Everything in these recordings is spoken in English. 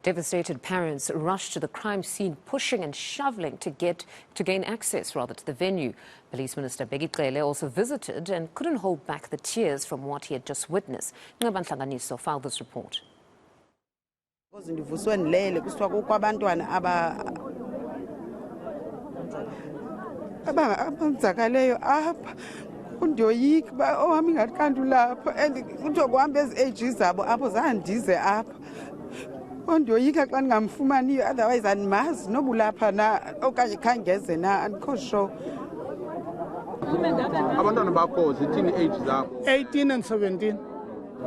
Devastated parents rushed to the crime scene, pushing and shoveling to gain access to the venue. Police Minister Aviwe also visited and couldn't hold back the tears from what he had just witnessed. Tavern Tragedy filed this report. Otherwise ngeze na andikho 18 and 17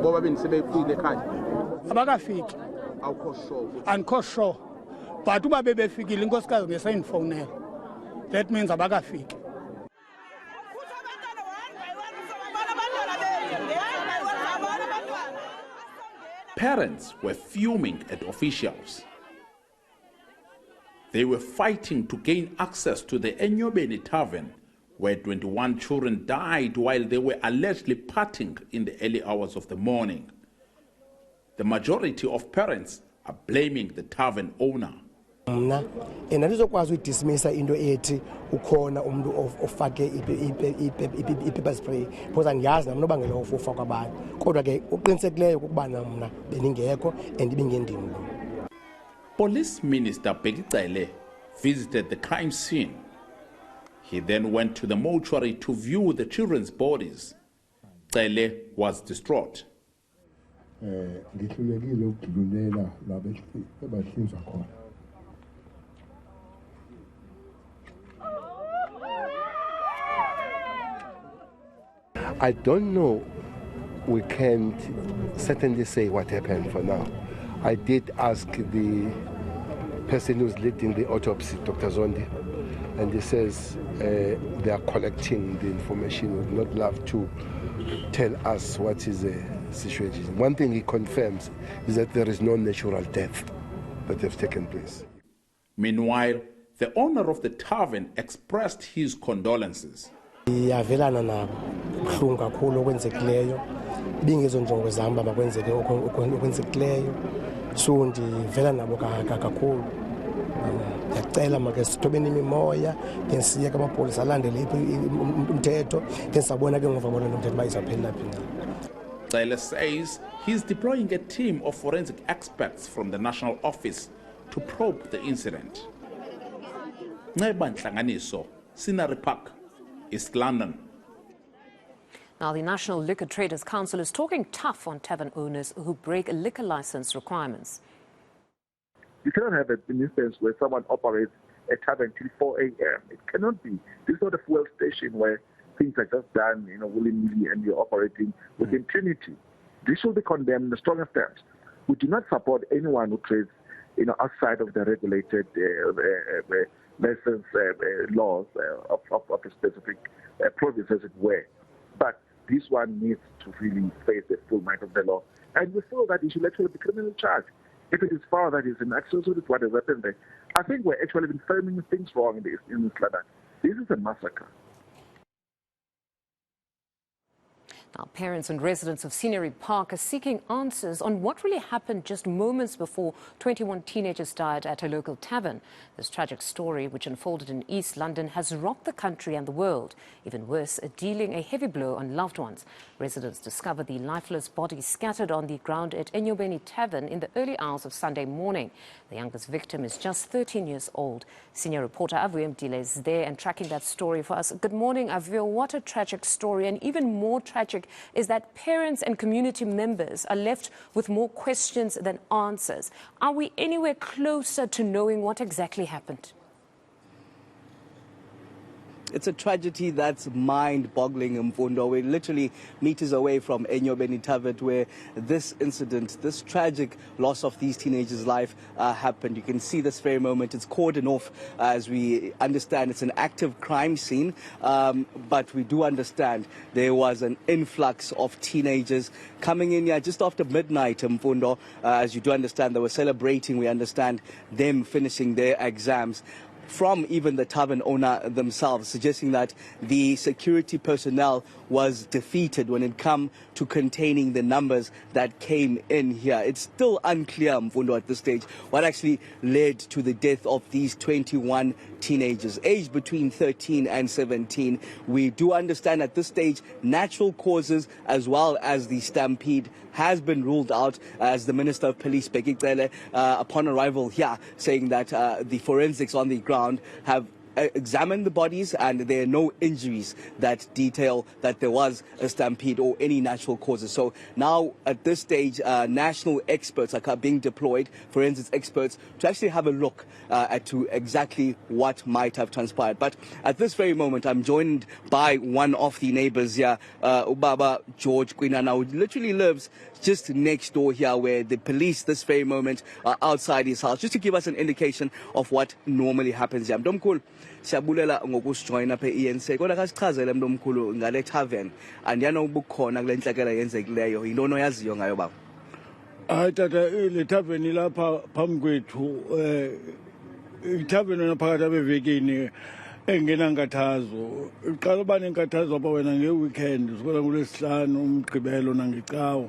boba bengisebefile ekhaya abakafiki andikho sure but uba bebefikile inkosikazi besayinfonela that means abakafiki. Parents were fuming at officials. They were fighting to gain access to the eNCA Tavern, where 21 children died while they were allegedly partying in the early hours of the morning. The majority of parents are blaming the tavern owner. Mna andizokwazi udismissa into ethi ukhona umuntu ofake i-pepper spray because andiyazi namnobangela ofufa kwabantu kodwa ke uqinisekileyo ukuba mna beningekho and ibingendimi lo. Police Minister Aviwe visited the crime scene. He then went to the mortuary to view the children's bodies. Cele was distraught. Ngihlulekile ukudlulela labahlinzwa khona. I don't know. We can't certainly say what happened for now. I did ask the person who's leading the autopsy, Dr. Zondi, and he says they are collecting the information. Would not love to tell us what is the situation. One thing he confirms is that there is no natural death that has taken place. Meanwhile, the owner of the tavern expressed his condolences. Iyavelana nabo buhlungu kakhulu okwenzekileyo bingezo njongo zami makwenzeke okwenzekileyo so ndivela nabo kakhulu ndiyacela make sithobeni imimoya ke siye kamapolisa alandele umthetho ke sabona ke ngova bona umthetho bayizaphelela phi. Cele says he's deploying a team of forensic experts from the national office to probe the incident. Tavern Tragedy, Scenery Park, East London. Now, the National Liquor Traders Council is talking tough on tavern owners who break liquor license requirements. You cannot have an instance where someone operates a tavern till 4 a.m. It cannot be. This is not a fuel station where things are just done, willy-nilly, and you're operating with impunity. This should be condemned in the strongest terms. We do not support anyone who trades, outside of the regulated license laws of a specific province, as it were. But this one needs to really face the full might of the law. And we feel that it should actually be criminally charged. If it is found that it's an access with what has happened there, I think we're actually been framing things wrong in this matter. This is a massacre. Now, parents and residents of Scenery Park are seeking answers on what really happened just moments before 21 teenagers died at a local tavern. This tragic story, which unfolded in East London, has rocked the country and the world. Even worse, dealing a heavy blow on loved ones. Residents discovered the lifeless bodies scattered on the ground at eNCA Tavern in the early hours of Sunday morning. The youngest victim is just 13 years old. Senior reporter Aviwe Mtila is there and tracking that story for us. Good morning, Aviwe. What a tragic story, and even more tragic is that parents and community members are left with more questions than answers. Are we anywhere closer to knowing what exactly happened? It's a tragedy that's mind-boggling, Mfundo. We're literally meters away from eNCA Tavern, where this incident, this tragic loss of these teenagers' life happened. You can see this very moment. It's cordoned off, as we understand. It's an active crime scene, but we do understand there was an influx of teenagers coming in here just after midnight, Mfundo. As you do understand, they were celebrating, we understand, them finishing their exams. from even the tavern owner themselves, suggesting that the security personnel was defeated when it came to containing the numbers that came in here. It's still unclear, Mfundo, at this stage, what actually led to the death of these 21 teenagers, aged between 13 and 17. We do understand at this stage natural causes as well as the stampede has been ruled out, as the Minister of Police, Bheki Cele, upon arrival here, saying that the forensics on the ground have examined the bodies and there are no injuries that detail that there was a stampede or any natural causes. So now at this stage, national experts are being deployed, forensics experts, to actually have a look at to exactly what might have transpired. But at this very moment, I'm joined by one of the neighbors here, Ubaba George Kwinana, who literally lives just next door here, where the police this very moment are outside his house, just to give us an indication of what normally happens here. Mntomkhulu, siyabulela ngokusijoyina apha eNCA. Kodwa kasichazele mntomkhulu ngale tavern, andiyana ubukhona kule ntlekela yenzekileyo, yintoni oyaziyo ngayo baba? Hayi tata, le tavern ilapha phambi kwethu, itavern naphakathi abevekini engenankathazo. Iqala uba nenkathazo apha wena nge-weekend, sikola ngolwesihlanu, uMgqibelo nangeCawa.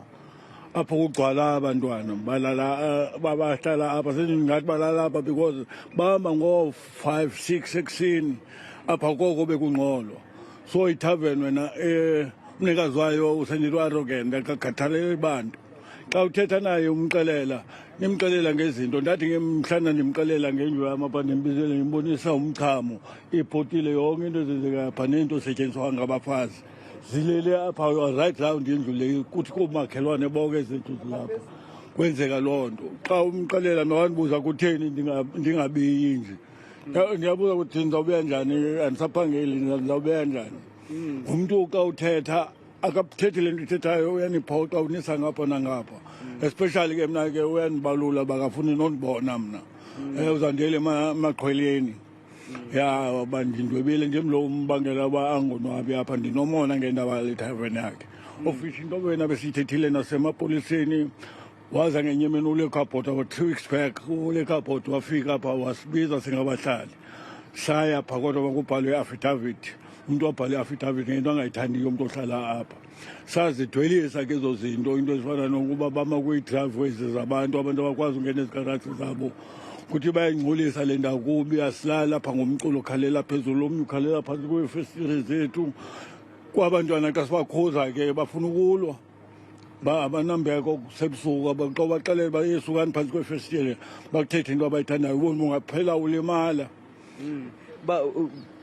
Apho kugcwala abantwana balala babahlala apha, sendingathi balala apha because bahamba ngo-5, 6 ekuseni apha koko bekungqolo. So itavern wena umnikazi wayo usendile arrogant, akakhathaleli bantu. Xa uthetha naye nimxelela ngezinto, ndathi ngemhlana ndimxelela ngendlu yam apha, ndimbizele ndimbonisa umchamo, ibhotile, yonke into ezenzekayo apha nento esetyenziswa ngabafazi. Zilele apha right round indlu le, kuthi koomakhelwane bonke ezethu zilapha kwenzeka loo nto. Xa umxelela nowandibuza kutheni ndingabiyi nje, ndiyabuza ukuthi ndizawubuya njani, andisaphangeli, ndizawubuya njani. Umntu xa uthetha akathethi le nto ithethayo uyaniphoxa, unisa ngapha nangapha. Especially ke mna ke uyanibalula, bakafuni nondibona mna, uzandiyele emaqhweleni. Ya bandindwebile nje mlo umbangela uba angonwabi apha, ndinomona ngendaba le tavern yakhe. Ofisha into wena besiyithethile nasemapoliseni, waza ngenye imini ule khabhoti, about 2 weeks back ule khabhoti wafika apha wasibiza singabahlali. Saya pha kodwa kubhalwe affidavit, umuntu wabhala affidavit ngento angayithandiyo umuntu ohlala apha. Sazidwelisa ke ezo zinto, into ezifana nokuba bama kwii-driveways zabantu, abantu abakwazi ungena ezigaraji zabo, kuthi bayayingcolisa le ndawo kubi, asilala apha ngomculo, ukhalela phezulu, omnye ukhalela phantsi kweefestire zethu. Kwabantwana xa sibakhuza ke bafuna ukulwa, abanambeko sebusuku, xa baxelele bayesukani phantsi kweefestire bakuthethe into abayithandayo, ubona ungaphela ulimala.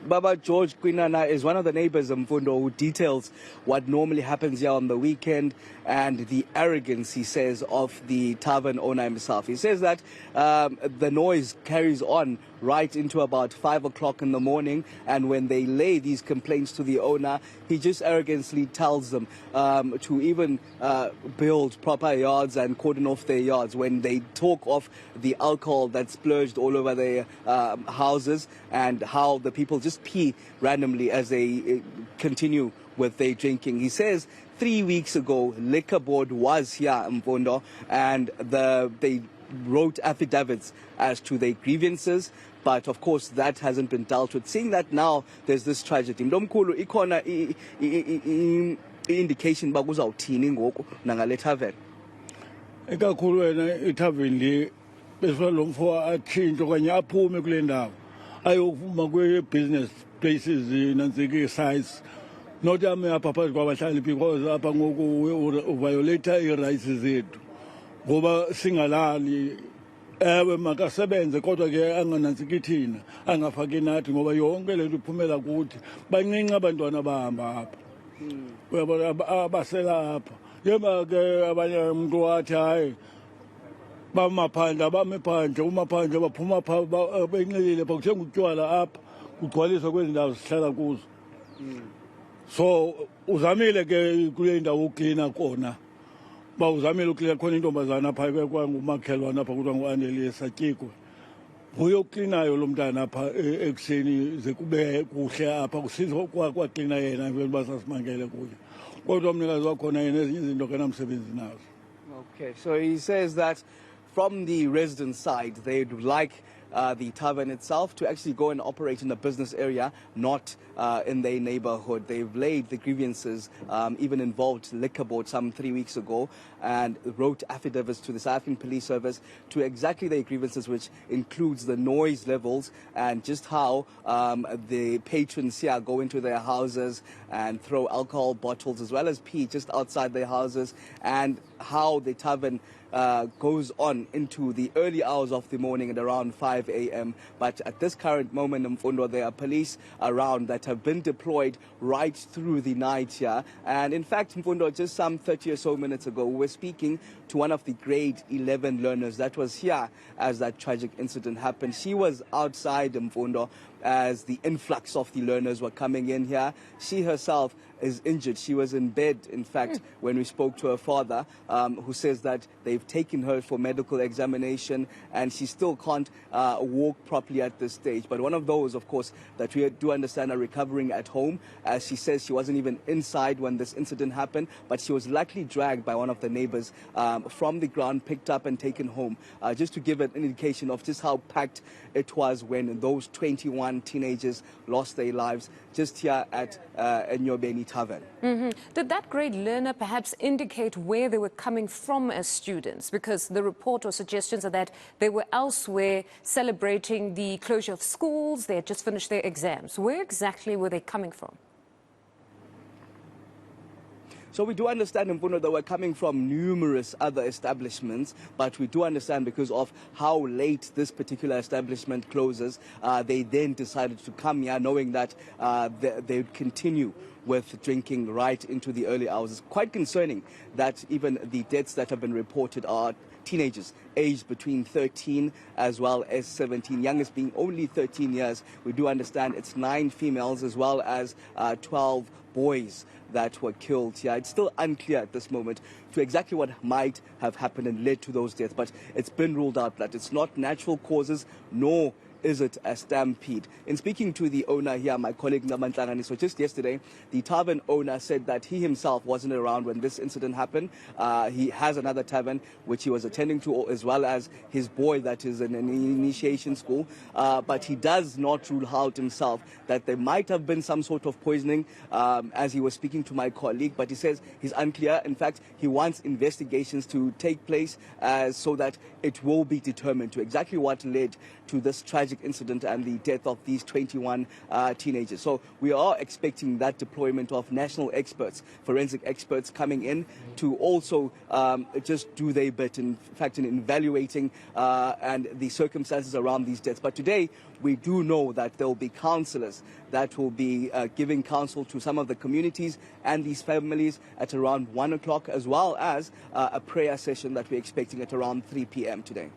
Baba George Kwinana is one of the neighbors, Mfundo, who details what normally happens here on the weekend and the arrogance, he says, of the tavern owner himself. He says that the noise carries on right into about 5 o'clock in the morning, and when they lay these complaints to the owner, he just arrogantly tells them to even build proper yards and cordon off their yards. When they talk of the alcohol that's splurged all over their houses and how the people just pee randomly as they continue with their drinking. He says 3 weeks ago, Liquor Board was here, Mfundo, and they wrote affidavits as to their grievances, but of course that hasn't been dealt with. Seeing that now there's this tragedy. Mdomkhulu, ikhona indication ba kuzawuthini ngoku nangale tavern? Ikakhulu wena itavern le besifuna lo mfo atshintshe okanye aphume kule ndawo ayokuma kwe-business places nantsike sites, not ame apha phakathi kwabahlali, because apha ngoku uviolata ii-rights zethu ngoba singalali. Ewe makasebenze kodwa ke anganantsiki thina, angafaki nathi, ngoba yonke le nto iphumela kuthi. Bancinci abantwana abahamba apha abasela apha. Yema ke abanye umntu wathi hayi bamaphandle, abame phandle, umaphandle baphuma pha benxilile pha, kuthenga utywala apha, kugcwaliswa kwezi ndawo sihlala kuzo. So uzamile ke kule ndawo uklina kona, ba uzamile uklina khona intombazana apha kwangumakhelwane apha kuthiwa ngu-Andeli Satyikwe. Nguye uklinayo lo mntana apha ekuseni ze kube kuhle apha, kusizwa kwaklina yena vele uba sasimangele kuye. Kodwa umnikazi wakhona yena ezinye izinto kenamsebenzi nazo. Okay, so he says that from the resident side, they'd like the tavern itself to actually go and operate in a business area, not in their neighborhood. They've laid the grievances, even involved Liquor Board some 3 weeks ago, and wrote affidavits to the South African Police Service to exactly their grievances, which includes the noise levels and just how the patrons here go into their houses and throw alcohol bottles as well as pee just outside their houses, and how the tavern goes on into the early hours of the morning at around 5 a.m. But at this current moment, Mfundo, there are police around that have been deployed right through the night here. And in fact, Mfundo, just some 30 or so minutes ago, we were speaking to one of the grade 11 learners that was here as that tragic incident happened. She was outside Mfundo as the influx of the learners were coming in here. She herself is injured. She was in bed, in fact, when we spoke to her father, who says that they've taken her for medical examination and she still can't walk properly at this stage. But one of those, of course, that we do understand are recovering at home. As she says, she wasn't even inside when this incident happened, but she was luckily dragged by one of the neighbors from the ground, picked up and taken home, just to give an indication of just how packed it was when those 21 teenagers lost their lives just here at eNCA Tavern. Did that grade learner perhaps indicate where they were coming from as students? Because the report or suggestions are that they were elsewhere celebrating the closure of schools, they had just finished their exams. Where exactly were they coming from? So we do understand, Mfundo, that we're coming from numerous other establishments, but we do understand because of how late this particular establishment closes, they then decided to come here knowing that they would continue with drinking right into the early hours. It's quite concerning that even the deaths that have been reported are teenagers aged between 13 as well as 17, youngest being only 13 years. We do understand it's 9 females as well as 12 boys that were killed here. It's still unclear at this moment to exactly what might have happened and led to those deaths, but it's been ruled out that it's not natural causes, nor is it a stampede. In speaking to the owner here, my colleague Namantlangani, so just yesterday, the tavern owner said that he himself wasn't around when this incident happened. He has another tavern which he was attending to, as well as his boy that is in an initiation school. But he does not rule out himself that there might have been some sort of poisoning as he was speaking to my colleague. But he says he's unclear. In fact, he wants investigations to take place so that it will be determined to exactly what led to this tragic incident and the death of these 21 teenagers. So we are expecting that deployment of national experts, forensic experts coming in to also just do their bit, in fact, in evaluating and the circumstances around these deaths. But today, we do know that there will be counsellors that will be giving counsel to some of the communities and these families at around 1 o'clock, as well as a prayer session that we're expecting at around 3 p.m. today.